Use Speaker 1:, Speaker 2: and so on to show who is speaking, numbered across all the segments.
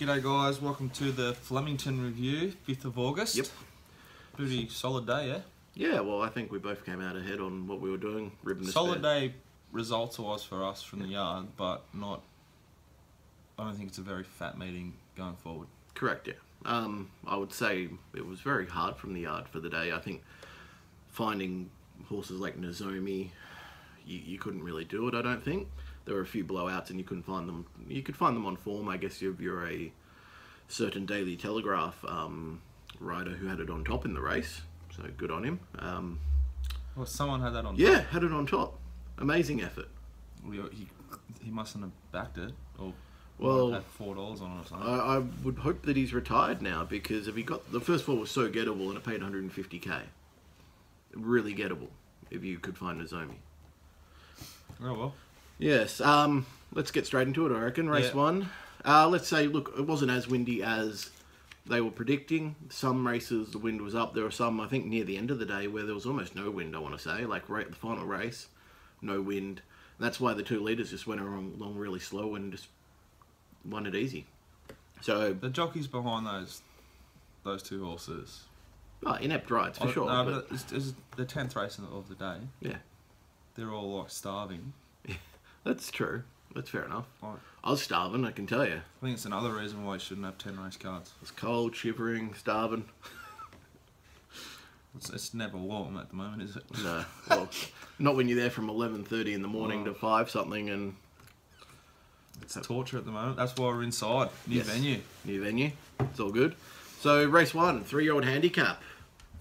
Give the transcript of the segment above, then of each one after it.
Speaker 1: G'day guys, welcome to the Flemington review, 5th of August.
Speaker 2: Yep.
Speaker 1: Pretty solid day, yeah?
Speaker 2: Yeah, well, I think we both came out ahead on what we were doing, ribbing the
Speaker 1: Solid day results-wise for us from the yard, but not... I don't think it's a very fat meeting going forward.
Speaker 2: Correct, yeah. I would say it was very hard from the yard for the day. I think finding horses like Nozomi, you couldn't really do it, I don't think. There were a few blowouts and you couldn't find them. You could find them on form, I guess, if you're a certain Daily Telegraph rider who had it on top in the race. So good on him.
Speaker 1: Well, someone had that on top.
Speaker 2: Yeah, had it on top. Amazing effort.
Speaker 1: He mustn't have backed it, or
Speaker 2: well,
Speaker 1: had $4 on it or something.
Speaker 2: I would hope that he's retired now, because if he got the first four was so gettable and it paid 150k. Really gettable if you could find Nozomi.
Speaker 1: Oh well.
Speaker 2: Yes, let's get straight into it, I reckon. Race one. Let's say, look, it wasn't as windy as they were predicting. Some races, the wind was up. There were some, I think, near the end of the day where there was almost no wind, I want to say. Like, right at the final race, no wind. And that's why the 2 leaders just went along really slow and just won it easy. So
Speaker 1: the jockeys behind those two horses.
Speaker 2: Oh, inept rides, for sure.
Speaker 1: No, but it's the 10th race of the day.
Speaker 2: Yeah.
Speaker 1: They're all, like, starving.
Speaker 2: That's true. That's fair enough.
Speaker 1: Right.
Speaker 2: I was starving, I can tell you.
Speaker 1: I think it's another reason why you shouldn't have 10 race cards.
Speaker 2: It's cold, shivering, starving.
Speaker 1: It's never warm at the moment, is it?
Speaker 2: No. Well, not when you're there from 11:30 in the morning to 5 something and...
Speaker 1: It's torture at the moment. That's why we're inside. New venue.
Speaker 2: New venue. It's all good. So, race 1, 3-year-old handicap.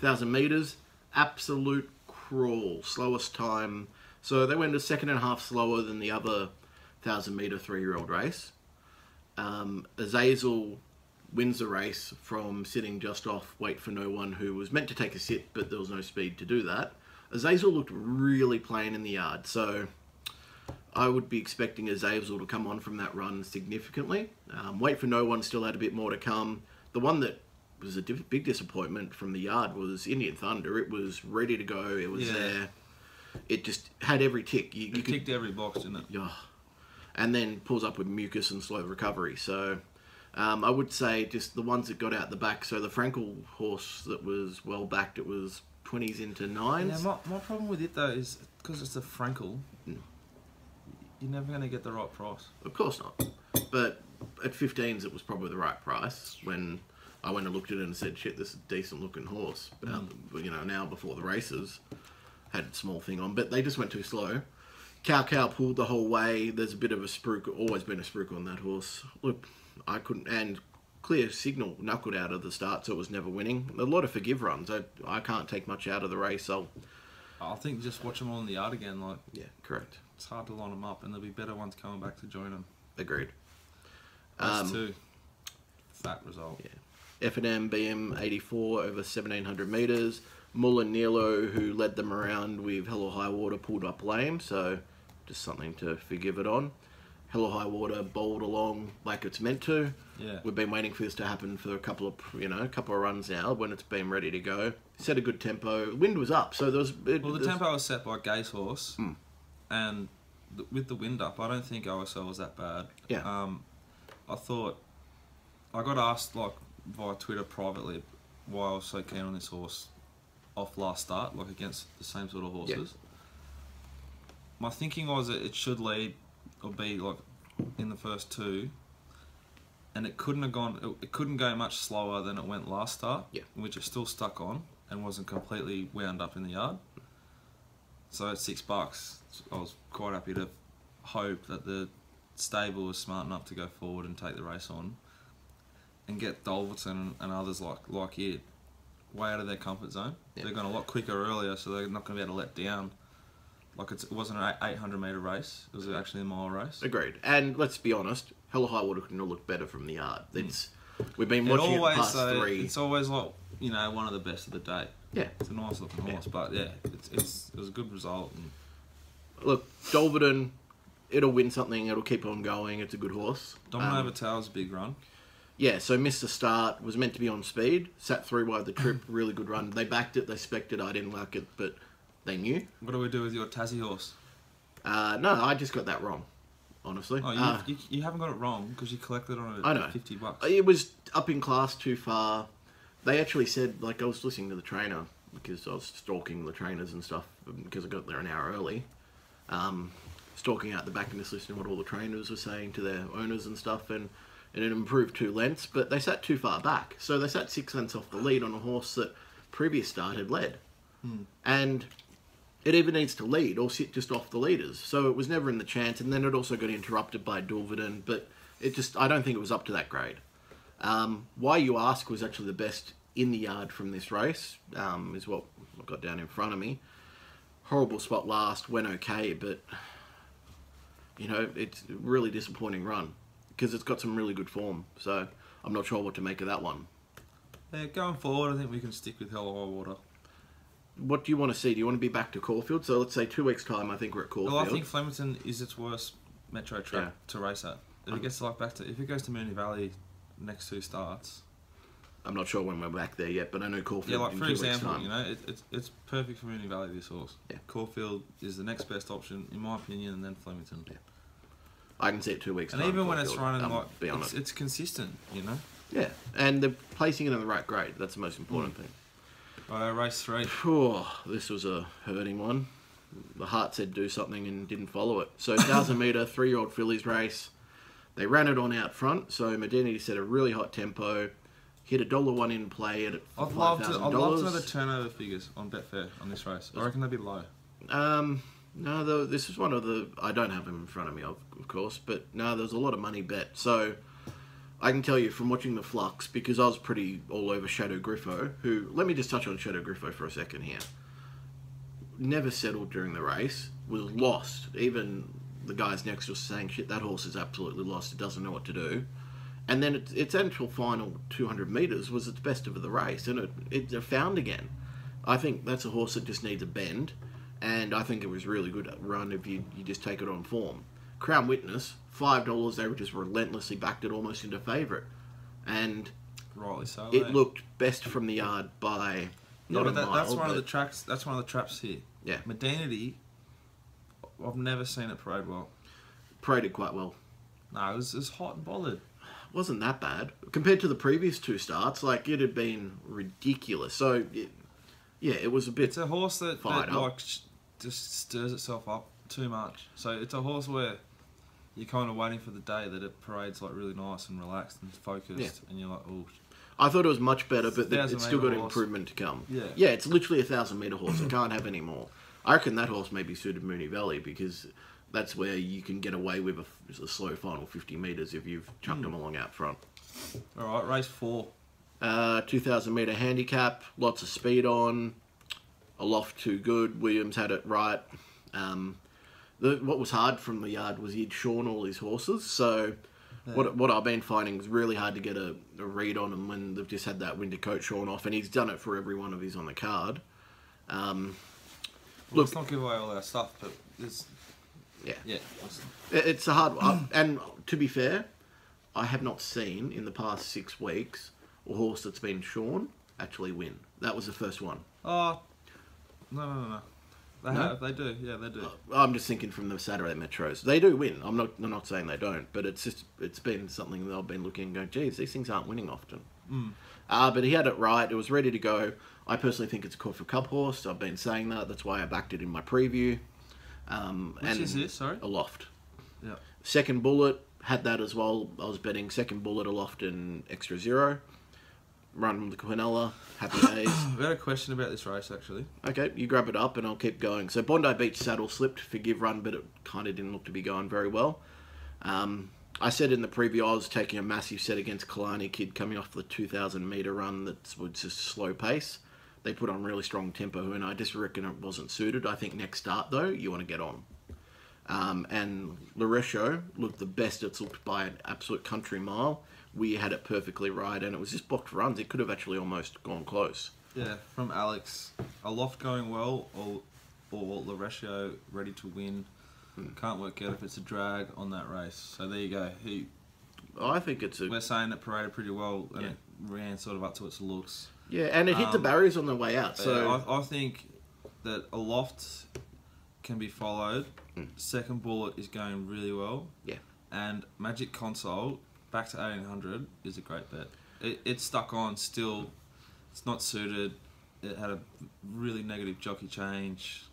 Speaker 2: 1,000 metres. Absolute crawl. Slowest time... So they went a second and a half slower than the other 1,000 metre 3-year-old race. Azazel wins the race from sitting just off Wait for No One, who was meant to take a sit, but there was no speed to do that. Azazel looked really plain in the yard, so I would be expecting Azazel to come on from that run significantly. Wait for No One still had a bit more to come. The one that was a big disappointment from the yard was Indian Thunder. It was ready to go, it was there. It just had every tick.
Speaker 1: It ticked every box, didn't it?
Speaker 2: Yeah. And then pulls up with mucus and slow recovery. So I would say just the ones that got out the back. So the Frankel horse that was well backed, it was 20s into 9s.
Speaker 1: Yeah, my problem with it though is because it's a Frankel, you're never going to get the right price.
Speaker 2: Of course not. But at 15s it was probably the right price. When I went and looked at it and said, shit, this is a decent looking horse. You know, now before the races... had a small thing on, but they just went too slow. Cow pulled the whole way. There's a bit of a spruik, always been a spruik on that horse. Look, I couldn't, and clear signal knuckled out of the start, so it was never winning. A lot of forgive runs. I can't take much out of the race.
Speaker 1: I think just watch them all in the yard again. Like,
Speaker 2: yeah, correct.
Speaker 1: It's hard to line them up, and there'll be better ones coming back to join them.
Speaker 2: Agreed.
Speaker 1: Race 2, fat result.
Speaker 2: Yeah. F&M BM 84 over 1,700 metres. Mull and Nilo, who led them around with Hello High Water, pulled up lame, so just something to forgive it on. Hello High Water bowled along like it's meant to.
Speaker 1: Yeah.
Speaker 2: We've been waiting for this to happen for a couple of runs now when it's been ready to go. Set a good tempo. Wind was up, so there was...
Speaker 1: Well, the tempo was set by Gay's horse, and with the wind up, I don't think OSL was that bad.
Speaker 2: Yeah.
Speaker 1: I thought... I got asked, like, via Twitter privately why I was so keen on this horse off last start, like against the same sort of horses. Yeah. My thinking was that it should lead or be like in the first 2, and it couldn't have gone. It couldn't go much slower than it went last start, which it still stuck on and wasn't completely wound up in the yard. So at $6, I was quite happy to hope that the stable was smart enough to go forward and take the race on, and get Dolverton and others like it way out of their comfort zone. They're going a lot quicker earlier, so they're not going to be able to let down. Like it wasn't an 800 metre race, it was actually a mile race. Agreed.
Speaker 2: And let's be honest, Hello High Water couldn't have looked better from the yard. We've been watching it the past 3.
Speaker 1: It's always like, you know, one of the best of the day.
Speaker 2: Yeah.
Speaker 1: It's a nice looking horse, but yeah, it was a good result. And
Speaker 2: look, Dolverton, it'll win something, it'll keep on going, it's a good horse.
Speaker 1: Domino Vitel's a big run.
Speaker 2: Yeah, so missed the start, was meant to be on speed, sat through by the trip, really good run. They backed it, they spec'd it, I didn't like it, but they knew.
Speaker 1: What do we do with your Tassie horse?
Speaker 2: No, I just got that wrong. honestly.
Speaker 1: Oh, you haven't got it wrong because you collected on it
Speaker 2: I know.
Speaker 1: at $50.
Speaker 2: It was up in class too far. They actually said, like, I was listening to the trainer because I was stalking the trainers and stuff because I got there an hour early. Stalking out the back and just listening to what all the trainers were saying to their owners and stuff, and it improved 2 lengths, but they sat too far back. So they sat 6 lengths off the lead on a horse that previous start had led. And it even needs to lead or sit just off the leaders. So it was never in the chance, and then it also got interrupted by Dulverden, but I don't think it was up to that grade. Why You Ask was actually the best in the yard from this race, is what I've got down in front of me. Horrible spot last, went okay, but, you know, it's a really disappointing run because it's got some really good form. So I'm not sure what to make of that one.
Speaker 1: Yeah, going forward, I think we can stick with Hell or High Water.
Speaker 2: What do you want to see? Do you want to be back to Caulfield? So let's say 2 weeks' time, I think we're at Caulfield.
Speaker 1: Well, I think Flemington is its worst metro track to race at. If it gets if it goes to Moonee Valley next 2 starts.
Speaker 2: I'm not sure when we're back there yet, but I know Caulfield.
Speaker 1: Yeah, like
Speaker 2: in
Speaker 1: for
Speaker 2: 2 weeks'
Speaker 1: example,
Speaker 2: time.
Speaker 1: you know, it's perfect for Moonee Valley. This horse.
Speaker 2: Yeah.
Speaker 1: Caulfield is the next best option in my opinion, and then Flemington.
Speaker 2: Yeah. I can see it 2 weeks.
Speaker 1: And
Speaker 2: time,
Speaker 1: even when it's
Speaker 2: Caulfield,
Speaker 1: running it's consistent, you know.
Speaker 2: Yeah, and they're placing it in the right grade. That's the most important thing.
Speaker 1: Race 3.
Speaker 2: Oh, this was a hurting one. The heart said do something and didn't follow it. So 1,000 metre, 3-year-old fillies race. They ran it on out front. So Modernity set a really hot tempo. Hit $1 in play at
Speaker 1: I'd love to know the turnover figures on Betfair on this race. I reckon they'd be low.
Speaker 2: No, this is one of the... I don't have them in front of me, of course. But no, there's a lot of money bet. So I can tell you from watching the Flux, because I was pretty all over Shadow Griffo, who... Let me just touch on Shadow Griffo for a second here. Never settled during the race. Was lost. Even the guys next to us saying, shit, that horse is absolutely lost. It doesn't know what to do. And then its actual final 200 metres was its best of the race. And it found again. I think that's a horse that just needs a bend. And I think it was really good run if you just take it on form. Crown Witness, $5, they were just relentlessly backed it almost into favourite. And
Speaker 1: rightly so.
Speaker 2: It looked best from the yard by not a mile.
Speaker 1: That's one of the tracks. That's one of the traps here.
Speaker 2: Yeah.
Speaker 1: Modernity, I've never seen it parade well.
Speaker 2: Paraded quite well.
Speaker 1: No, it was hot and bothered.
Speaker 2: Wasn't that bad compared to the previous 2 starts. Like, it had been ridiculous. So, it was a bit.
Speaker 1: It's a horse that like just stirs itself up too much. So it's a horse where you're kind of waiting for the day that it parades like really nice and relaxed and focused, and you're like, oh.
Speaker 2: I thought it was much better, but it's still got
Speaker 1: horse.
Speaker 2: Improvement to come.
Speaker 1: Yeah,
Speaker 2: it's literally a 1,000 metre horse. It can't have any more. I reckon that horse may be suited Moonee Valley because that's where you can get away with a slow final 50 metres if you've chucked them along out front.
Speaker 1: All right, race 4.
Speaker 2: 2,000 metre handicap, lots of speed on, aloft too good. Williams had it right. What was hard from the yard was he'd shorn all his horses, so what I've been finding is really hard to get a read on him when they've just had that winter coat shorn off, and he's done it for every one of his on the card.
Speaker 1: Let's not give away all our stuff, but it's...
Speaker 2: Yeah. It's a hard one. And to be fair, I have not seen in the past 6 weeks a horse that's been shorn actually win. That was the first one.
Speaker 1: Oh, no. They do. Yeah, they do.
Speaker 2: I'm just thinking from the Saturday Metros. They do win. I'm not saying they don't, but it's been something that I've been looking and going, geez, these things aren't winning often. But he had it right. It was ready to go. I personally think it's a Caulfield Cup horse. I've been saying that. That's why I backed it in my preview.
Speaker 1: Which is this, sorry?
Speaker 2: Aloft.
Speaker 1: Yeah.
Speaker 2: Second Bullet, had that as well. I was betting Second Bullet, Aloft, and Extra Zero. Run the Quinella, happy days.
Speaker 1: We had a question about this race, actually.
Speaker 2: Okay, you grab it up and I'll keep going. So Bondi Beach saddle slipped, forgive run, but it kind of didn't look to be going very well. I said in the preview I was taking a massive set against Kalani Kid coming off the 2,000 metre run that was just slow pace. They put on really strong tempo, and I just reckon it wasn't suited. I think next start, though, you want to get on. And Loresho looked the best it's looked by an absolute country mile. We had it perfectly right, and it was just blocked runs. It could have actually almost gone close.
Speaker 1: Yeah, from Alex. Aloft going well, or Loresho ready to win. Can't work out if it's a drag on that race. So there you go.
Speaker 2: I think it's
Speaker 1: we're saying it paraded pretty well, and it ran sort of up to its looks.
Speaker 2: Yeah, and it hit the barriers on the way out. So
Speaker 1: I think that Aloft can be followed, Second Bullet is going really well.
Speaker 2: Yeah.
Speaker 1: And Magic Console, back to 1800, is a great bet. It's stuck on still. It's not suited. It had a really negative jockey change.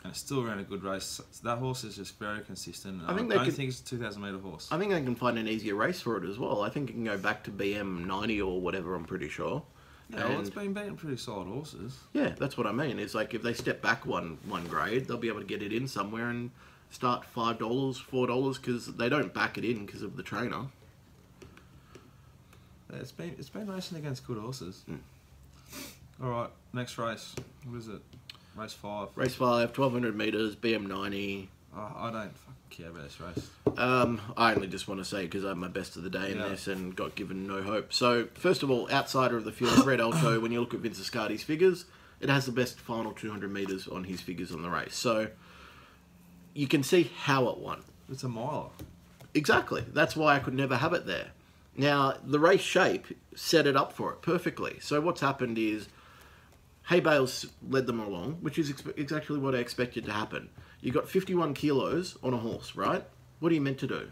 Speaker 1: And it still ran a good race. So that horse is just very consistent. I don't think it's a 2,000 metre horse.
Speaker 2: I think they can find an easier race for it as well. I think it can go back to BM 90 or whatever, I'm pretty sure.
Speaker 1: Yeah, well, it's been beating pretty solid horses.
Speaker 2: Yeah, that's what I mean. It's like if they step back one grade, they'll be able to get it in somewhere and start $5, $4 because they don't back it in because of the trainer.
Speaker 1: Yeah, it's been racing against good horses. All right, next race. What is it? Race 5.
Speaker 2: Race 5, 1,200 metres, BM 90.
Speaker 1: I don't fucking care about this race.
Speaker 2: I only just want to say because I'm my best of the day in this and got given no hope. So, first of all, outsider of the field, Red Alto, when you look at Vince Ascardi's figures, it has the best final 200 metres on his figures on the race. So, you can see how it won.
Speaker 1: It's a miler.
Speaker 2: Exactly. That's why I could never have it there. Now, the race shape set it up for it perfectly. So, what's happened is Hay Bales led them along, which is exactly what I expected to happen. You got 51 kilos on a horse, right? What are you meant to do?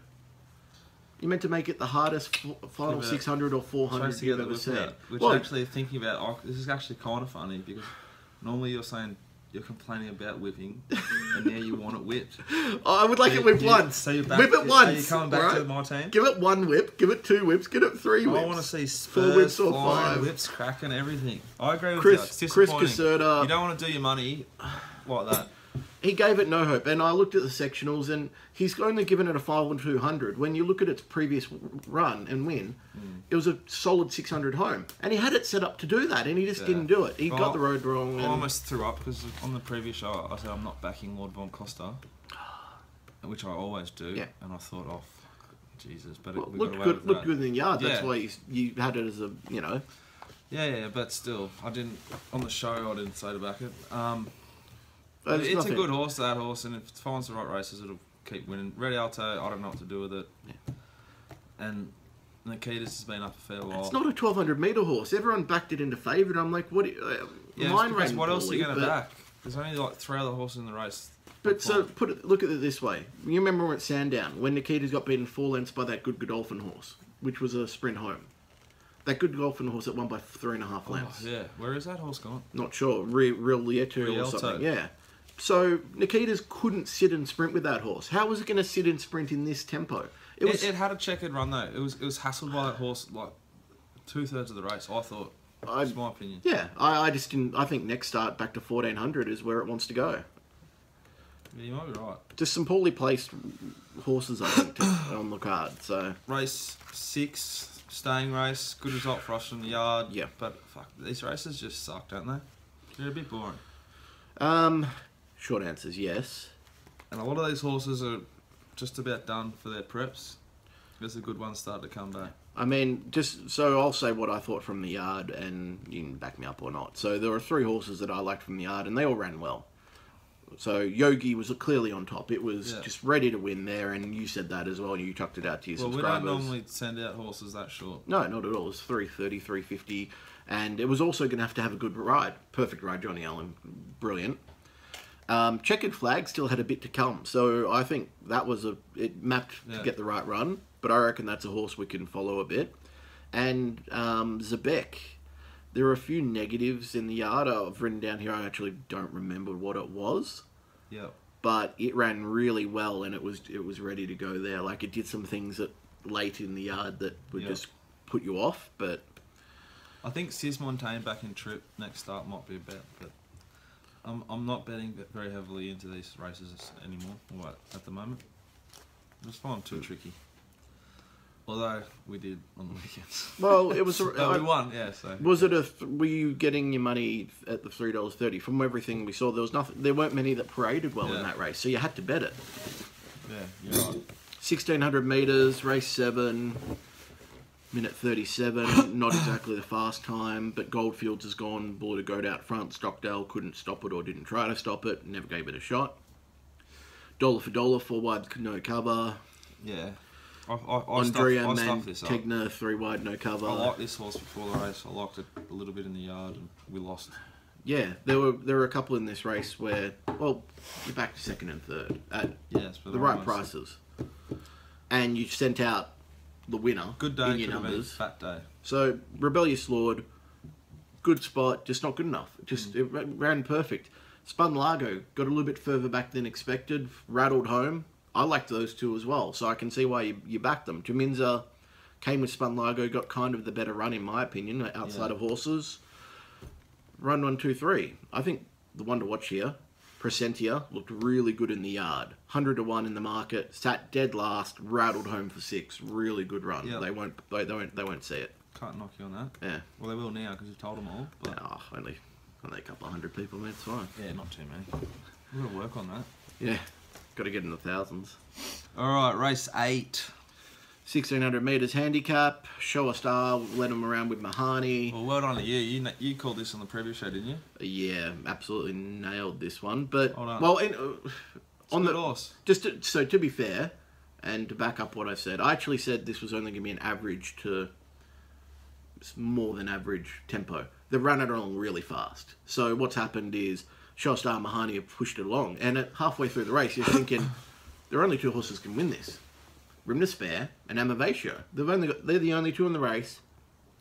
Speaker 2: You're meant to make it the hardest final 600 or 400 you've ever seen.
Speaker 1: Which actually, thinking about, this is actually kind of funny because normally you're saying you're complaining about whipping and now you want it whipped.
Speaker 2: I would like it whipped once.
Speaker 1: So you're back,
Speaker 2: whip it once.
Speaker 1: Are you coming back to my team?
Speaker 2: Give it 1 whip, give it 2 whips, give it 3 whips.
Speaker 1: I want to see spurs,
Speaker 2: 4 whips or
Speaker 1: flying,
Speaker 2: 5
Speaker 1: whips, cracking, everything. I agree with
Speaker 2: Chris,
Speaker 1: you. It's disappointing.
Speaker 2: Chris Caserta,
Speaker 1: you don't want to do your money like that.
Speaker 2: He gave it no hope, and I looked at the sectionals, and he's only given it a 5 and 200. When you look at its previous run and win, it was a solid 600 home, and he had it set up to do that, and he just didn't do it. He got the road wrong.
Speaker 1: I almost threw up because on the previous show I said I'm not backing Lord Von Costa, which I always do, and I thought, oh fuck, Jesus, but it
Speaker 2: looked good in the yard. That's why you had it as a
Speaker 1: Yeah, but still, I didn't on the show. I didn't say to back it. It's
Speaker 2: nothing.
Speaker 1: a good horse, that horse, and if it finds the right races, it'll keep winning. Red Alto, I don't know what to do with it. Yeah. And Nikitas has been up a fair while.
Speaker 2: It's not a 1,200 metre horse. Everyone backed it into favourite. I'm like, what? Mine ran
Speaker 1: what else are you going to
Speaker 2: but...
Speaker 1: back? There's only like 3 other horses in the race.
Speaker 2: But so look at it this way. You remember at Sandown when Nikitas got beaten 4 lengths by that Good Godolphin horse, which was a sprint home. That Good Godolphin horse that won by 3.5 lengths.
Speaker 1: Yeah, where is that horse gone?
Speaker 2: Not sure. Real Lietu or something. Yeah. So Nikitas couldn't sit and sprint with that horse. How was it going to sit and sprint in this tempo?
Speaker 1: It had a checkered run though. It was hassled by that horse like 2/3 of the race. I thought. That's my opinion.
Speaker 2: Yeah, I just didn't. I think next start back to 1,400 is where it wants to go.
Speaker 1: Yeah, you might be right.
Speaker 2: Just some poorly placed horses, I think, on the card. So
Speaker 1: race 6, staying race, good result for us from the yard.
Speaker 2: Yeah,
Speaker 1: but fuck, these races just suck, don't they? They're a bit boring.
Speaker 2: Short answer is yes.
Speaker 1: And a lot of these horses are just about done for their preps. There's a good one start to come back.
Speaker 2: I mean, just so I'll say what I thought from the yard, and you can back me up or not. So there were 3 horses that I liked from the yard, and they all ran well. So Yogi was clearly on top. It was just ready to win there, and you said that as well, and you chucked it out to your subscribers.
Speaker 1: We don't normally send out horses that short.
Speaker 2: No, not at all. It was 330, 350, and it was also going to have a good ride. Perfect ride, Johnny Allen. Brilliant. Checkered Flag still had a bit to come, so I think that was it mapped to get the right run, but I reckon that's a horse we can follow a bit. And Zebek, there were a few negatives in the yard. I've written down here, I actually don't remember what it was.
Speaker 1: Yeah.
Speaker 2: But it ran really well, and it was ready to go there. Like, it did some things late in the yard that would just put you off, but...
Speaker 1: I think Sis Montaigne back in trip next start might be a bet, but... I'm not betting very heavily into these races anymore, at the moment. I just find them too tricky. Although we did on the weekends.
Speaker 2: Well, it was.
Speaker 1: We won, yeah. So
Speaker 2: was it were you getting your money at the $3.30? From everything we saw, there was nothing. There weren't many that paraded well in that race, so you had to bet it.
Speaker 1: Yeah, you're right.
Speaker 2: 1,600 meters, race 7. Minute 37, not exactly the fast time, but Goldfields has gone, Buller to go out front. Stockdale couldn't stop it or didn't try to stop it, never gave it a shot. Dollar for dollar, 4 wide, no cover.
Speaker 1: Yeah.
Speaker 2: Andrea
Speaker 1: this up.
Speaker 2: Tegner, 3 wide, no cover.
Speaker 1: I liked this horse before the race. I liked it a little bit in the yard, and we lost
Speaker 2: Yeah, there were a couple in this race where, well, you're back to second and third at the right prices, and you sent out the winner.
Speaker 1: Good day,
Speaker 2: in your
Speaker 1: could have been
Speaker 2: numbers.
Speaker 1: fat day.
Speaker 2: So Rebellious Lord, good spot, just not good enough. It ran perfect. Spun Largo got a little bit further back than expected. Rattled home. I liked those two as well, so I can see why you backed them. Jaminza came with Spun Largo, got kind of the better run in my opinion outside of horses. Run 1, 2, 3. I think the one to watch here, Presentia, looked really good in the yard. 100 to 1 in the market, sat dead last, rattled home for 6. Really good run.
Speaker 1: Yep.
Speaker 2: They won't see it.
Speaker 1: Can't knock you on that.
Speaker 2: Yeah.
Speaker 1: Well, they will now because you've told them all. But
Speaker 2: Only a couple of hundred people, man. It's fine.
Speaker 1: yeah, not too many. We've got to work on that.
Speaker 2: Yeah. Got to get in the thousands.
Speaker 1: All right, race 8.
Speaker 2: 1600 metres handicap. Show a star. Led him around with Mahani.
Speaker 1: Well done to you. You called this on the previous show, didn't you?
Speaker 2: Yeah, absolutely nailed this one. But
Speaker 1: Well,
Speaker 2: on the
Speaker 1: horse.
Speaker 2: So to be fair, and to back up what I said, I actually said this was only going to be an average to more than average tempo. They've run it along really fast. So what's happened is Showstar and Mahani have pushed it along, and at halfway through the race, you're thinking there are only 2 horses can win this. Rim to Spare and Amavatio. They're the only 2 in the race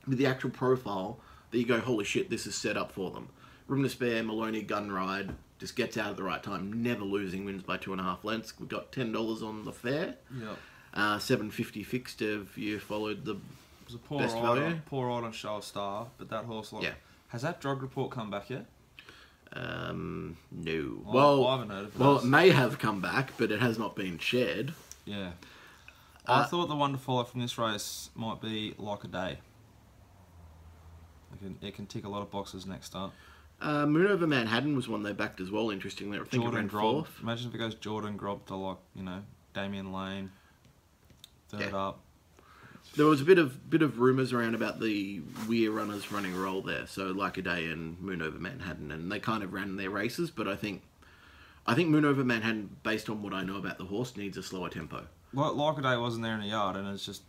Speaker 2: with the actual profile that you go, holy shit, this is set up for them. Rim to Spare, Maloney, Gun Ride, just gets out at the right time, never losing, wins by 2.5 lengths. We've got $10 on the fair.
Speaker 1: Yep.
Speaker 2: $7.50 fixed if you followed the
Speaker 1: It was a
Speaker 2: best value.
Speaker 1: poor ride on Show a Star, but that horse, has that drug report come back yet?
Speaker 2: No.
Speaker 1: Well, I haven't heard of it.
Speaker 2: Well, it may have come back, but it has not been shared.
Speaker 1: Yeah. I thought the one to follow from this race might be Like a Day. It can tick a lot of boxes next start.
Speaker 2: Moon Over Manhattan was one they backed as well, interestingly. I think it ran
Speaker 1: Grob.
Speaker 2: 4th.
Speaker 1: Imagine if it goes Jordan Grob to Damien Lane, third up.
Speaker 2: There was a bit of rumours around about the Weir runners running a role there. So Like a Day and Moon Over Manhattan, and they kind of ran their races. But I think Moon Over Manhattan, based on what I know about the horse, needs a slower tempo.
Speaker 1: Like a Day wasn't there in the yard, and it's just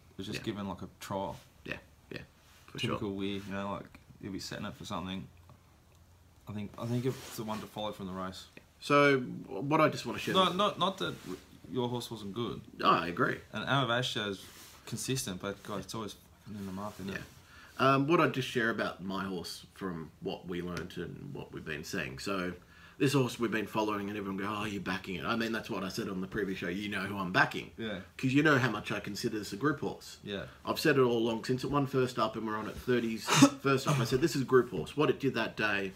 Speaker 1: given like a trial.
Speaker 2: Yeah, for
Speaker 1: Typical
Speaker 2: sure.
Speaker 1: Weir, he'll be setting it for something. I think it's the one to follow from the race.
Speaker 2: So what I just want to share.
Speaker 1: Not that your horse wasn't good.
Speaker 2: Oh, I agree.
Speaker 1: And Amavatio's consistent, but God, it's always in the mark, isn't it?
Speaker 2: What I'd just share about my horse from what we learnt and what we've been saying. So this horse we've been following, and everyone go, oh, you're backing it. I mean, that's what I said on the previous show. You know who I'm backing.
Speaker 1: Yeah.
Speaker 2: Because you know how much I consider this a group horse.
Speaker 1: Yeah.
Speaker 2: I've said it all along. Since it won first up and we're on at 30s first up, I said, this is a group horse. What it did that day,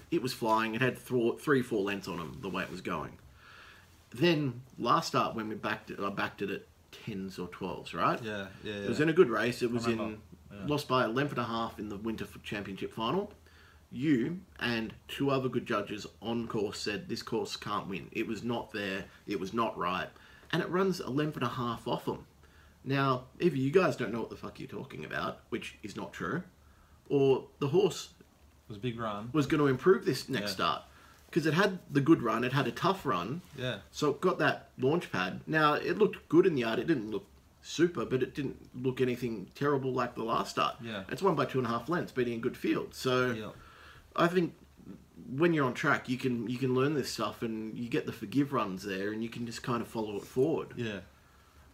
Speaker 2: it was flying. It had 3-4 lengths on him, the way it was going. Then, last start, when we backed it, I backed it at 10s or 12s, right?
Speaker 1: Yeah.
Speaker 2: It was in a good race. It was lost by 1.5 lengths in the Winter Championship final. You and 2 other good judges on course said this course can't win. It was not there. It was not right. And it runs 1.5 lengths off them. Now, either you guys don't know what the fuck you're talking about, which is not true, or the horse
Speaker 1: It was a big run.
Speaker 2: was going to improve this next start. Because it had the good run. It had a tough run.
Speaker 1: Yeah.
Speaker 2: So it got that launch pad. Now, it looked good in the yard. It didn't look super, but it didn't look anything terrible like the last start.
Speaker 1: Yeah.
Speaker 2: It's won by 2.5 lengths, beating a good field. So
Speaker 1: Yeah.
Speaker 2: I think when you're on track, you can learn this stuff, and you get the forgive runs there, and you can just kind of follow it forward.
Speaker 1: Yeah.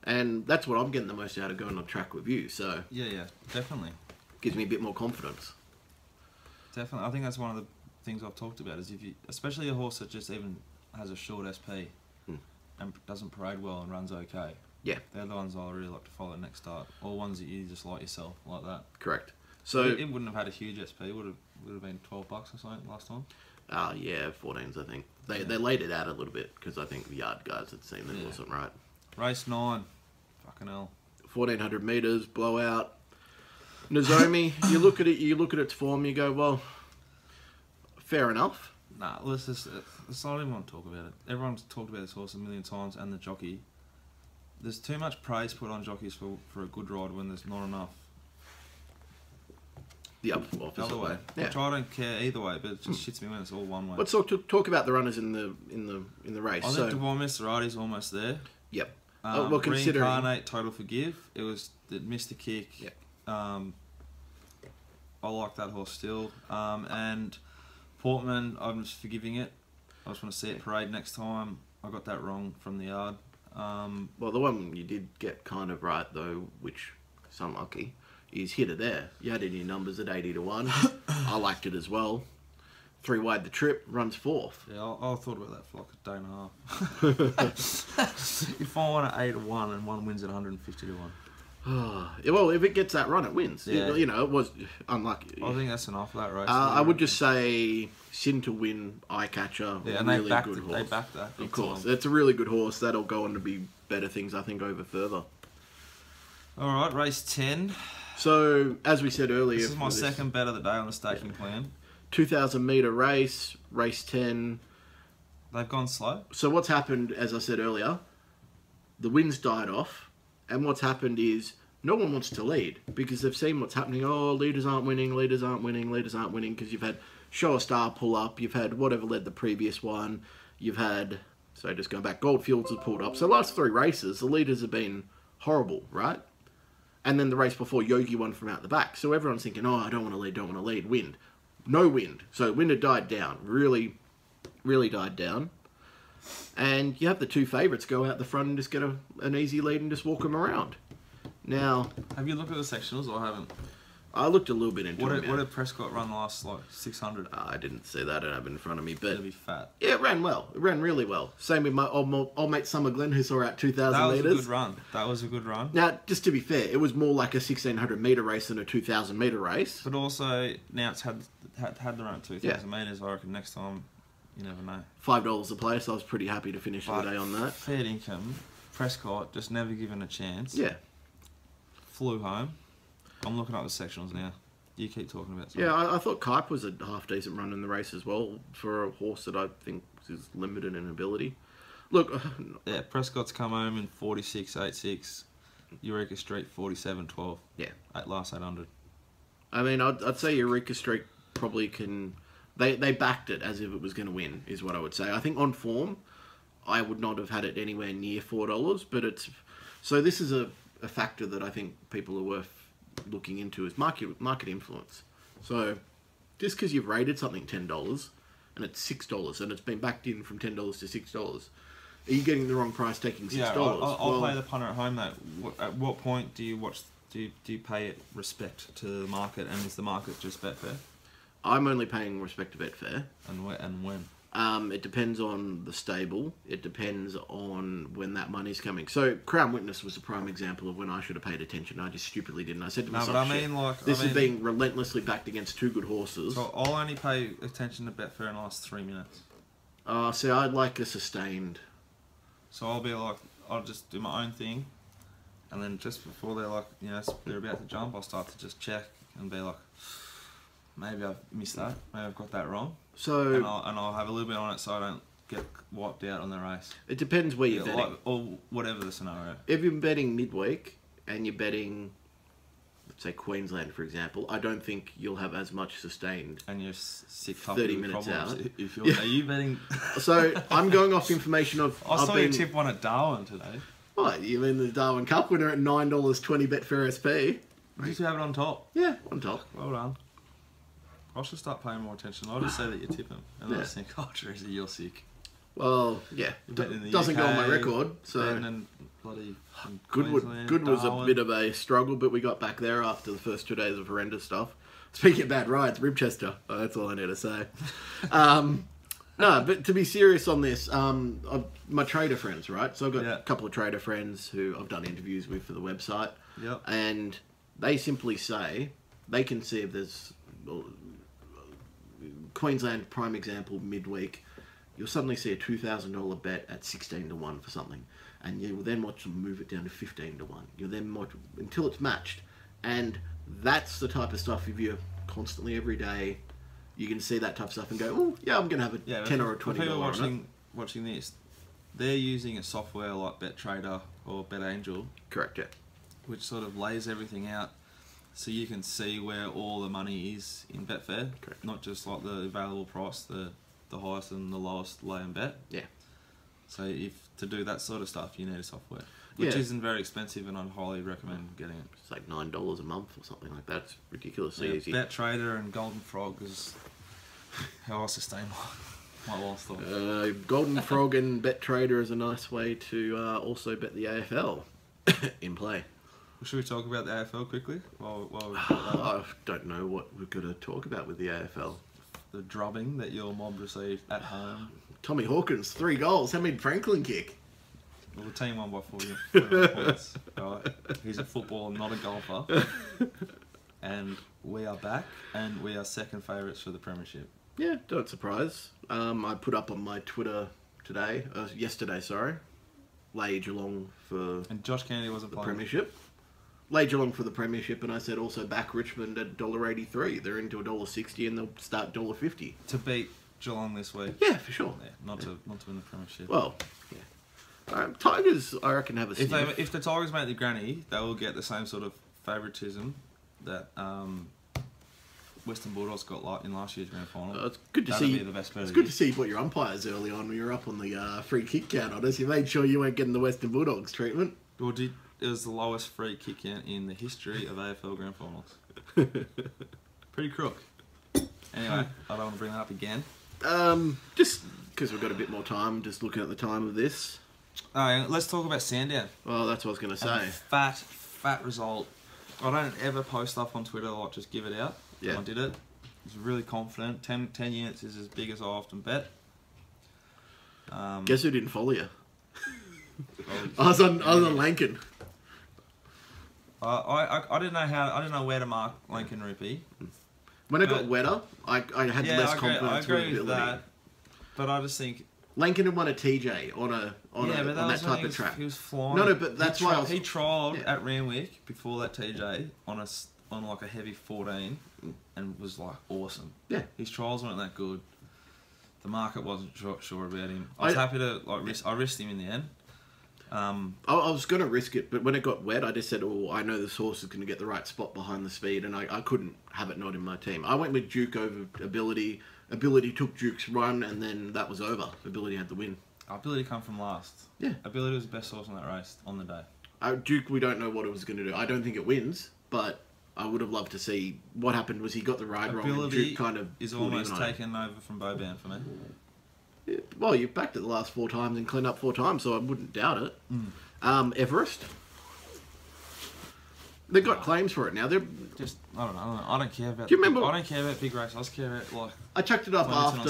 Speaker 2: And that's what I'm getting the most out of going on track with you. So
Speaker 1: Yeah, definitely.
Speaker 2: gives me a bit more confidence.
Speaker 1: Definitely. I think that's one of the things I've talked about is especially a horse that just even has a short SP and doesn't parade well and runs okay.
Speaker 2: Yeah.
Speaker 1: They're the ones I really like to follow next start, or ones that you just like yourself, like that.
Speaker 2: Correct. So
Speaker 1: it wouldn't have had a huge SP. It would have been $12 or something last time.
Speaker 2: yeah, 14s, I think. They laid it out a little bit because I think the yard guys had seen that it wasn't right.
Speaker 1: Race 9. Fucking hell.
Speaker 2: 1,400 metres, blowout. Nozomi, you look at its form, you go, well, fair enough.
Speaker 1: Nah, let's not even want to talk about it. Everyone's talked about this horse a million times, and the jockey. There's too much praise put on jockeys for a good ride when there's not enough.
Speaker 2: The other way. Yeah.
Speaker 1: Which I don't care either way, but it just shits me when it's all one way.
Speaker 2: Let's talk about the runners in the race.
Speaker 1: I think Devon Misterati's almost there.
Speaker 2: Yep.
Speaker 1: Well, considering Reincarnate, Total Forgive, it missed a kick.
Speaker 2: Yep.
Speaker 1: I like that horse still. And Portman, I'm just forgiving it. I just want to see it parade next time. I got that wrong from the yard.
Speaker 2: Well, the one you did get kind of right, though, which is unlucky, is Hit It There. You had it in your numbers at 80 to 1. I liked it as well. 3 wide the trip, runs 4th.
Speaker 1: Yeah, I thought about that for like a day and a half. If I won at 8 to 1 and one wins at 150 to 1.
Speaker 2: Well, if it gets that run, it wins.
Speaker 1: Yeah.
Speaker 2: You know, it was unlucky.
Speaker 1: I think that's enough for that race.
Speaker 2: I would just say Sin to win, Eye Catcher,
Speaker 1: yeah, and
Speaker 2: really
Speaker 1: they backed
Speaker 2: good
Speaker 1: it.
Speaker 2: horse.
Speaker 1: They backed that.
Speaker 2: Of course, it's a really good horse. That'll go on to be better things, I think, over further.
Speaker 1: All right, race 10.
Speaker 2: So, as we said earlier,
Speaker 1: This is my second bet of the day on the staking plan.
Speaker 2: 2,000 metre race, race 10.
Speaker 1: They've gone slow.
Speaker 2: So what's happened, as I said earlier, the wind's died off, and what's happened is no one wants to lead because they've seen what's happening. Oh, leaders aren't winning, leaders aren't winning, leaders aren't winning, because you've had Show a Star pull up, you've had whatever led the previous one, you've had, so just going back, Goldfields has pulled up. So the last 3 races, the leaders have been horrible, right? And then the race before, Yogi won from out the back. So everyone's thinking, oh, I don't want to lead, don't want to lead, wind. No wind. So wind had died down, really, really died down. And you have the 2 favourites go out the front and just get an easy lead and just walk them around. Now,
Speaker 1: have you looked at the sectionals or haven't?
Speaker 2: I looked a little bit into
Speaker 1: What
Speaker 2: it.
Speaker 1: did Prescott run last, like, 600?
Speaker 2: I didn't see that. I don't have it in front of me. But
Speaker 1: It'll be fat.
Speaker 2: yeah, it ran well. It ran really well. Same with my old mate Summer Glenn, who saw out 2,000
Speaker 1: That was
Speaker 2: metres.
Speaker 1: a good run. That was a good run.
Speaker 2: Now, just to be fair, it was more like a 1,600 metre race than a 2,000 metre race.
Speaker 1: But also, now it's had the run at 2,000 metres. I reckon next time, you never know.
Speaker 2: $5 a place. So I was pretty happy to finish the day on that.
Speaker 1: Fair income. Prescott, just never given a chance.
Speaker 2: Yeah.
Speaker 1: Flew home. I'm looking up the sectionals now. You keep talking about something.
Speaker 2: Yeah, I thought Kipe was a half-decent run in the race as well for a horse that I think is limited in ability. Look...
Speaker 1: Yeah, Prescott's come home in 46.86. Eureka Street 47.12.
Speaker 2: Yeah.
Speaker 1: At last 800.
Speaker 2: I mean, I'd say Eureka Street probably can... They backed it as if it was going to win, is what I would say. I think on form, I would not have had it anywhere near $4, but it's... So this is a factor that I think people are worth looking into, is market influence. So just because you've rated something $10 and it's $6 and it's been backed in from $10 to $6, are you getting the wrong price taking $6?
Speaker 1: Yeah, I'll play the punter at home. That at what point do you watch? Do you pay it respect to the market, and is the market just Betfair?
Speaker 2: I'm only paying respect to Betfair.
Speaker 1: And when?
Speaker 2: It depends on the stable. It depends on when that money's coming. So Crown Witness was a prime example of when I should have paid attention. I just stupidly didn't. I said to myself,
Speaker 1: but I mean, like,
Speaker 2: this is being relentlessly backed against 2 good horses.
Speaker 1: So I'll only pay attention to Betfair in the last 3 minutes.
Speaker 2: So I'd like a sustained.
Speaker 1: So I'll be like, I'll just do my own thing, and then just before they're like, you know, they're about to jump, I'll start to just check and be like, maybe I've missed that, maybe I've got that wrong.
Speaker 2: So
Speaker 1: and I'll have a little bit on it so I don't get wiped out on the race.
Speaker 2: It depends where you're betting.
Speaker 1: Or whatever the scenario.
Speaker 2: If you're betting midweek and you're betting, let's say Queensland, for example, I don't think you'll have as much sustained.
Speaker 1: And you're sick
Speaker 2: 30 minutes out.
Speaker 1: If you're, Are you betting?
Speaker 2: So I'm going off information of...
Speaker 1: I saw you tip one at Darwin today.
Speaker 2: What, you mean the Darwin Cup winner at $9.20 Betfair SP?
Speaker 1: Did you have it on top?
Speaker 2: Yeah, on top.
Speaker 1: Well done. I should start paying more attention. I'll just say that you tip him. And I'll just think, oh, Teresa, you're sick.
Speaker 2: Well, yeah. Doesn't go on my record. So
Speaker 1: and bloody
Speaker 2: Good was a bit of a struggle, but we got back there after the first 2 days of horrendous stuff. Speaking of bad rides, Ribchester. Oh, that's all I need to say. No, but to be serious on this, my trader friends, right? So I've got a couple of trader friends who I've done interviews with for the website.
Speaker 1: Yep.
Speaker 2: And they simply say they can see if there's... Queensland, prime example, midweek, you'll suddenly see a $2,000 bet at 16 to 1 for something, and you'll then watch them move it down to 15 to 1. You'll then watch until it's matched, and that's the type of stuff. If you're constantly every day, you can see that type of stuff and go, oh yeah, I'm gonna have a 10 or a $20.
Speaker 1: People watching this, they're using a software like BetTrader or BetAngel.
Speaker 2: Correct, yeah.
Speaker 1: Which sort of lays everything out. So you can see where all the money is in Betfair,
Speaker 2: correct.
Speaker 1: Not just like the available price, the highest and the lowest lay and bet.
Speaker 2: Yeah.
Speaker 1: So if to do that sort of stuff, you need a software, which isn't very expensive, and I'd highly recommend getting it.
Speaker 2: It's like $9 a month or something like that. It's ridiculously easy.
Speaker 1: BetTrader and Golden Frog is how I sustain my lifestyle.
Speaker 2: Golden Frog and Bet Trader is a nice way to also bet the AFL in play.
Speaker 1: Should we talk about the AFL quickly? While
Speaker 2: I don't know what we're going to talk about with the AFL.
Speaker 1: The drubbing that your mob received at home.
Speaker 2: Tommy Hawkins, 3 goals. How many did Franklin kick?
Speaker 1: Well, the team won by 40 points. Right. He's a footballer, not a golfer. And we are back, and we are second favourites for the premiership.
Speaker 2: Yeah, don't surprise. I put up on my Twitter yesterday, lay Geelong for
Speaker 1: And Josh Kennedy wasn't
Speaker 2: the
Speaker 1: playing.
Speaker 2: premiership. Lay Geelong for the premiership, and I said also back Richmond at $1.83. They're into $1.60, and they'll start $1.50
Speaker 1: to beat Geelong this week.
Speaker 2: Yeah, for sure.
Speaker 1: Yeah, not to win the premiership.
Speaker 2: Well, yeah. Tigers, I reckon, have a sniff.
Speaker 1: If the Tigers make the granny, they will get the same sort of favouritism that Western Bulldogs got in last year's grand final.
Speaker 2: It's good to
Speaker 1: That'll
Speaker 2: see.
Speaker 1: Be the best bet
Speaker 2: It's
Speaker 1: of
Speaker 2: good
Speaker 1: the
Speaker 2: to see you put your umpires early on when you were up on the free kick count on us. You made sure you weren't getting the Western Bulldogs treatment.
Speaker 1: Well, it was the lowest free kick count in the history of AFL grand finals. Pretty crook. Anyway, I don't want to bring that up again.
Speaker 2: Just because we've got a bit more time, just looking at the time of this.
Speaker 1: Let's talk about Sandown.
Speaker 2: Oh, that's what I was going to say.
Speaker 1: Fat result. I don't ever post stuff on Twitter, like just give it out.
Speaker 2: Yeah.
Speaker 1: I did it. I was really confident. 10 units is as big as I often bet.
Speaker 2: Guess who didn't follow you? I was on Lankin.
Speaker 1: I didn't know where to mark Lincoln Rupee.
Speaker 2: When it got wetter, I had less confidence.
Speaker 1: I agree with that. But I just think
Speaker 2: Lankin had won a TJ on that type of track.
Speaker 1: He was flying.
Speaker 2: No, but that's why
Speaker 1: he trialled at Randwick before that TJ on like a heavy 14 and was like awesome.
Speaker 2: Yeah,
Speaker 1: his trials weren't that good. The market wasn't sure about him. I was happy to I risked him in the end.
Speaker 2: I was going to risk it, but when it got wet, I just said, "Oh, I know this horse is going to get the right spot behind the speed," and I couldn't have it not in my team. I went with Duke over Ability. Ability took Duke's run, and then that was over. Ability had the win.
Speaker 1: Ability come from last.
Speaker 2: Yeah,
Speaker 1: Ability was the best horse in that race on the day.
Speaker 2: Duke, we don't know what it was going to do. I don't think it wins, but I would have loved to see what happened. Was he got the ride wrong? And Duke kind of
Speaker 1: is almost taken over from Boban for me.
Speaker 2: Yeah, well, you've backed it the last 4 times and cleaned up 4 times, so I wouldn't doubt it. Everest. They've got claims for it now. They're
Speaker 1: just I don't know. I don't care about.
Speaker 2: Do you remember?
Speaker 1: I don't care about big races. I just care about like.
Speaker 2: I chucked it up after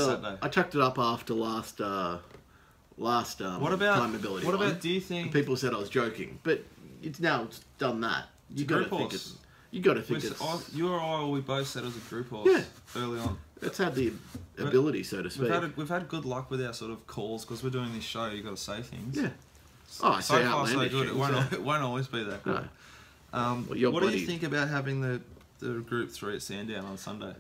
Speaker 2: last
Speaker 1: What about
Speaker 2: climbability?
Speaker 1: What about? Do you think
Speaker 2: people said I was joking? But it's done that. You got to think it's. You got to think it's.
Speaker 1: You or I, we both said it was a group horse.
Speaker 2: Yeah.
Speaker 1: Early on.
Speaker 2: It's had the ability, so to speak.
Speaker 1: We've had good luck with our sort of calls because we're doing this show. You got to say things.
Speaker 2: Yeah.
Speaker 1: So far, so good. It won't always be that good.
Speaker 2: No.
Speaker 1: What do you think about having the Group 3 at Sandown on Sunday?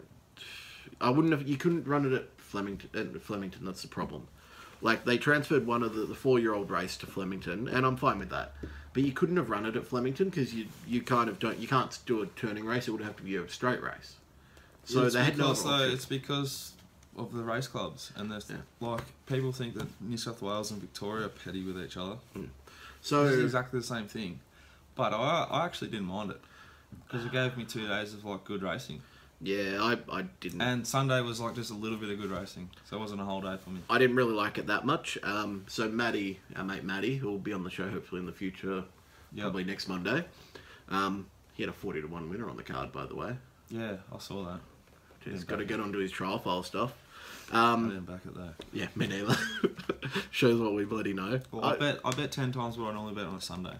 Speaker 2: I wouldn't have. You couldn't run it at Flemington. That's the problem. Like they transferred one of the 4-year-old race to Flemington, and I'm fine with that. But you couldn't have run it at Flemington because you kind of don't. You can't do a turning race. It would have to be a straight race. So they had no other option.
Speaker 1: It's because of the race clubs, and there's like people think that New South Wales and Victoria are petty with each other.
Speaker 2: So
Speaker 1: it's exactly the same thing, but I actually didn't mind it because it gave me 2 days of like good racing.
Speaker 2: Yeah, I didn't.
Speaker 1: And Sunday was like just a little bit of good racing, so it wasn't a whole day for me.
Speaker 2: I didn't really like it that much. So Maddie, our mate Maddie, who will be on the show hopefully in the future, probably next Monday. He had a 40-1 winner on the card, by the way.
Speaker 1: Yeah, I saw that.
Speaker 2: He's got to get onto his trial file stuff.
Speaker 1: I didn't back it though.
Speaker 2: Yeah, me neither. Shows what we bloody know.
Speaker 1: Well, I bet 10 times what I normally bet on a Sunday.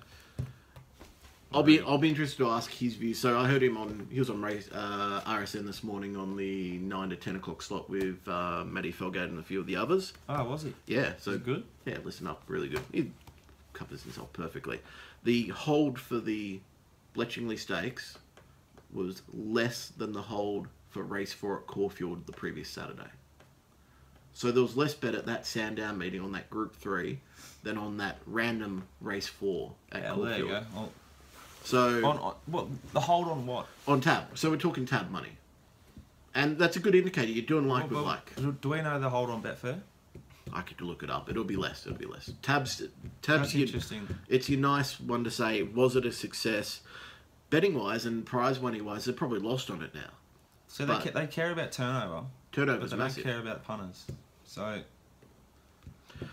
Speaker 2: I'll be interested to ask his view. So I heard him he was on RSN this morning on the 9 to 10 o'clock slot with Matty Felgate and a few of the others.
Speaker 1: Oh, was he?
Speaker 2: Yeah. So
Speaker 1: is it good?
Speaker 2: Yeah, listen up, really good. He covers himself perfectly. The hold for the Bletchingley Stakes was less than the hold for race 4 at Caulfield the previous Saturday. So there was less bet at that Sandown meeting on that Group 3 than on that random race 4 at Caulfield.
Speaker 1: There you go. Well,
Speaker 2: so
Speaker 1: on what the hold on what?
Speaker 2: On tab. So we're talking tab money. And that's a good indicator. You're doing like with like.
Speaker 1: Do we know the hold on Betfair?
Speaker 2: I could look it up. It'll be less. Tabs
Speaker 1: interesting.
Speaker 2: It's your nice one to say, was it a success? Betting wise and prize money wise, they're probably lost on it now.
Speaker 1: So
Speaker 2: But-
Speaker 1: they care about turnover, but
Speaker 2: Turnover's
Speaker 1: they
Speaker 2: massive.
Speaker 1: don't care about punters. So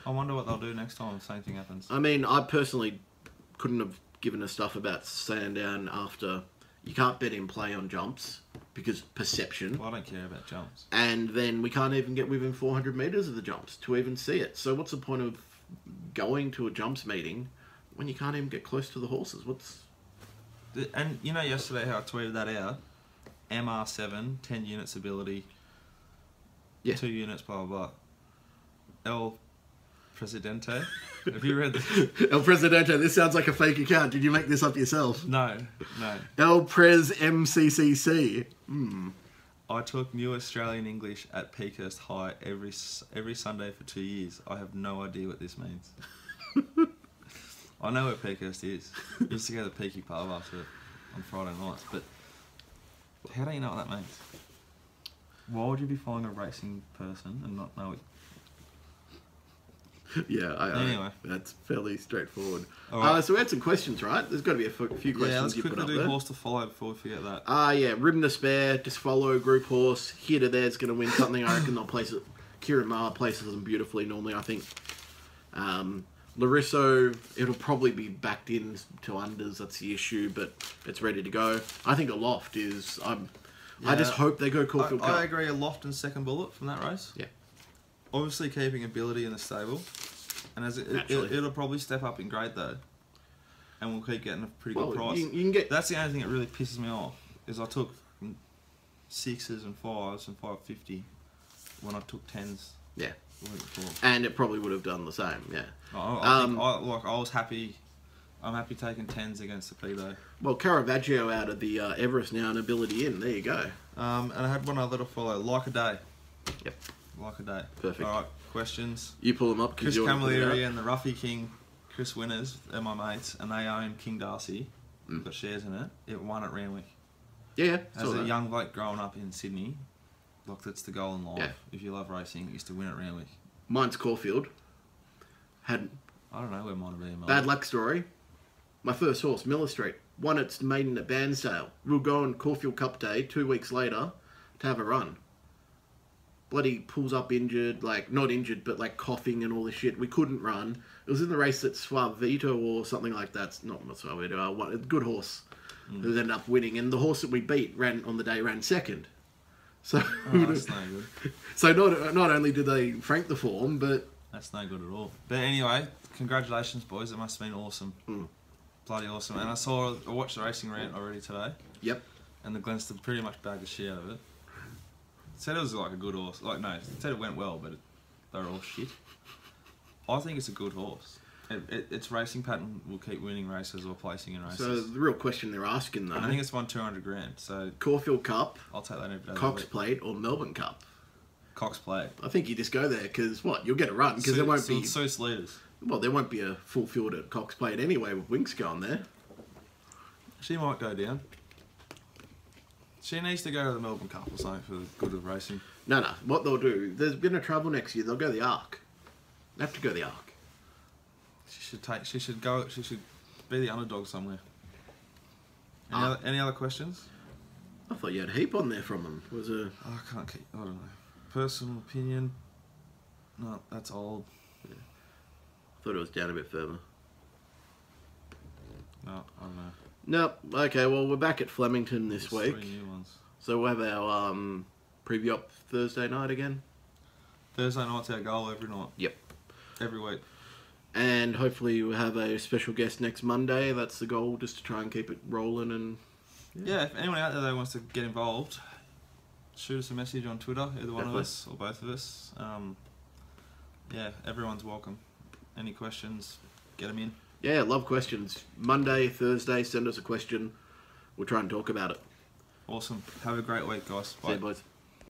Speaker 1: I wonder what they'll do next time the same thing happens.
Speaker 2: I mean, I personally couldn't have given a stuff about Sandown after you can't bet in play on jumps because perception.
Speaker 1: Well, I don't care about jumps.
Speaker 2: And then we can't even get within 400 metres of the jumps to even see it. So what's the point of going to a jumps meeting when you can't even get close to the horses?
Speaker 1: And you know yesterday how I tweeted that out? MR7, 10 units ability,
Speaker 2: Yeah.
Speaker 1: 2 units, blah, blah, blah. El Presidente. Have you read this?
Speaker 2: El Presidente, this sounds like a fake account. Did you make this up yourself?
Speaker 1: No.
Speaker 2: El Pres MCCC.
Speaker 1: I took New Australian English at Peakhurst High every Sunday for 2 years. I have no idea what this means. I know where Peakhurst is. I used to go to the Peaky pub after on Friday nights, but how do you know what that means? Why would you be following a racing person and not know it?
Speaker 2: Yeah,
Speaker 1: Anyway.
Speaker 2: that's fairly straightforward.
Speaker 1: All right.
Speaker 2: So we had some questions, right? There's got to be a few questions
Speaker 1: Yeah, let's
Speaker 2: you put
Speaker 1: quickly
Speaker 2: up
Speaker 1: do
Speaker 2: there.
Speaker 1: horse to follow before we forget that.
Speaker 2: Yeah, Ribbon to Spare, Just Follow, Group Horse, Here to There's going to win something. I reckon they'll place it. Kieran Maher places them beautifully normally, I think. Larisso, it'll probably be backed in to unders, that's the issue, but it's ready to go. I think Aloft is... I just hope they go Caulfield Cup.
Speaker 1: I agree, a Loft and second bullet from that race.
Speaker 2: Yeah.
Speaker 1: Obviously keeping ability in the stable. And as
Speaker 2: Naturally.
Speaker 1: it'll probably step up in grade though. And we'll keep getting a pretty good price.
Speaker 2: You can get...
Speaker 1: That's the only thing that really pisses me off, is I took 6s and 5s and 550 when I took 10s
Speaker 2: Yeah.
Speaker 1: the week before.
Speaker 2: And it probably would have done the same, yeah.
Speaker 1: I was happy. I'm happy taking 10s against the Pedo.
Speaker 2: Well, Caravaggio out of the Everest now and ability in. There you go.
Speaker 1: And I had one other to follow. Like a Day.
Speaker 2: Yep.
Speaker 1: Like a Day.
Speaker 2: Perfect.
Speaker 1: Alright, questions.
Speaker 2: You pull them up
Speaker 1: Chris
Speaker 2: because you're...
Speaker 1: Camilleri and the Ruffy King, Chris Winners, they're my mates, and they own King Darcy. Got shares in it. It won at Randwick.
Speaker 2: Yeah,
Speaker 1: As a young bloke growing up in Sydney, like that's the goal in life.
Speaker 2: Yeah.
Speaker 1: If you love racing, is to win at Randwick.
Speaker 2: Mine's Caulfield. Had
Speaker 1: I don't know where mine will be.
Speaker 2: bad luck story. My first horse, Miller Street, won its maiden at Bairnsdale. We'll go on Caulfield Cup Day 2 weeks later to have a run. Bloody pulls up injured, like not injured, but like coughing and all this shit. We couldn't run. It was in the race at Suavito or something like that. Not Suavito. A good horse who ended up winning, and the horse that we beat ran on the day ran second. So,
Speaker 1: that's no good.
Speaker 2: so not only did they frank the form, but
Speaker 1: That's no good at all. But anyway, congratulations, boys. It must have been awesome. Bloody awesome. And I watched the racing rant already today.
Speaker 2: yep.
Speaker 1: And the Glenster pretty much bagged the shit out of it. Said it was like a good horse. Like, no, said it went well, but they were all shit. I think it's a good horse. Its racing pattern will keep winning races or placing in races.
Speaker 2: So the real question they're asking though,
Speaker 1: I think it's won 200 grand, so
Speaker 2: Caulfield Cup,
Speaker 1: I'll take that every day.
Speaker 2: Cox Plate, or Melbourne Cup.
Speaker 1: Cox Plate.
Speaker 2: I think you just go there because you'll get a run because there won't be.
Speaker 1: Suits leaders.
Speaker 2: Well, there won't be a full field at Cox Plate anyway with Winks going there.
Speaker 1: She might go down. She needs to go to the Melbourne Cup or something for the good of racing.
Speaker 2: No. What they'll do, there's been a travel next year. They'll go the Arc. They have to go the Arc.
Speaker 1: She should be the underdog somewhere. Any other questions?
Speaker 2: I thought you had a heap on there from them. Was a
Speaker 1: I can't keep. I don't know. Personal opinion. No, that's old.
Speaker 2: thought it was down a bit further.
Speaker 1: No, I don't know.
Speaker 2: Nope. Okay. Well, we're back at Flemington this
Speaker 1: There's
Speaker 2: week,
Speaker 1: 3 new ones.
Speaker 2: so we'll have our preview up Thursday night again.
Speaker 1: Thursday night's our goal every night.
Speaker 2: Yep.
Speaker 1: Every week.
Speaker 2: And hopefully we'll have a special guest next Monday. That's the goal, just to try and keep it rolling. And
Speaker 1: Yeah, if anyone out there that wants to get involved, shoot us a message on Twitter, either one of
Speaker 2: Definitely.
Speaker 1: us or both of us. Yeah, everyone's welcome. Any questions, get them in.
Speaker 2: yeah, love questions. Monday, Thursday, send us a question. We'll try and talk about it.
Speaker 1: Awesome. Have a great week, guys.
Speaker 2: See
Speaker 1: Bye.
Speaker 2: you, boys.